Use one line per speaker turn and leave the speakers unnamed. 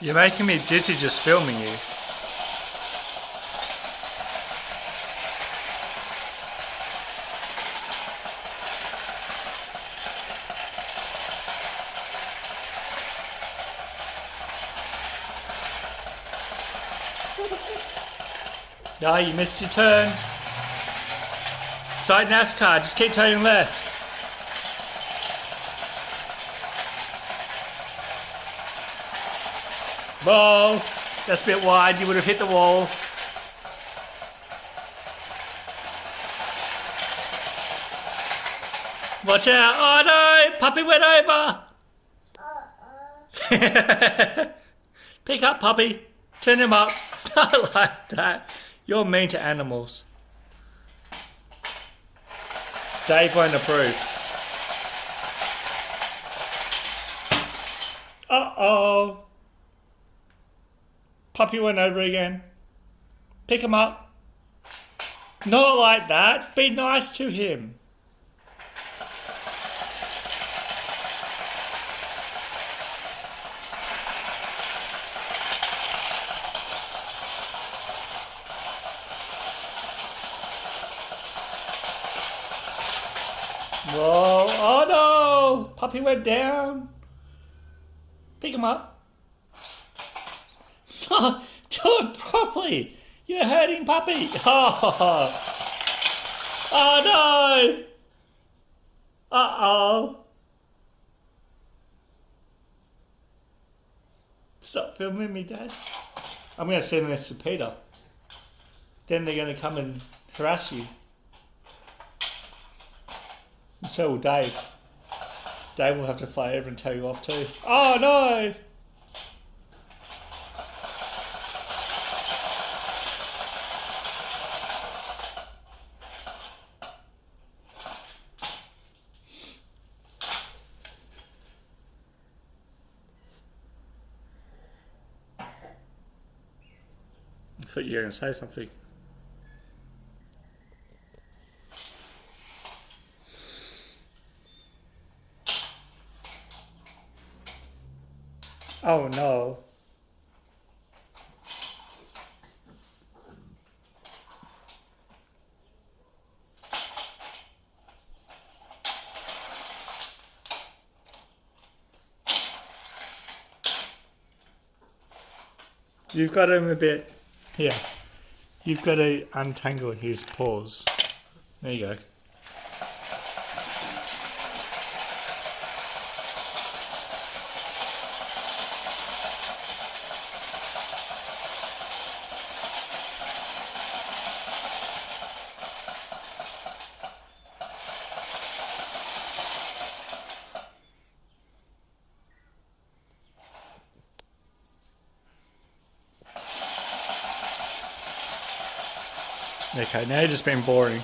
You're making me dizzy just filming you. No, you missed your turn. It's like NASCAR, just keep turning left. Whoa, that's a bit wide, you would have hit the wall. Watch out, oh no, puppy went over. Pick up puppy, turn him up. I like that. You're mean to animals. Dave won't approve. Uh-oh. Puppy went over again. Pick him up. Not like that. Be nice to him. Whoa, oh no! Puppy went down. Pick him up. Do it properly. You're hurting puppy. Oh, oh no. Uh-oh. Stop filming me, Dad. I'm going to send this to Peter. Then they're going to come and harass you. And so will Dave. Dave will have to fly over and tell you off too. Oh no! I thought you were going to say something. Oh no. You've got him a bit here. You've got to untangle his paws. There you go. Okay, now you're just being boring.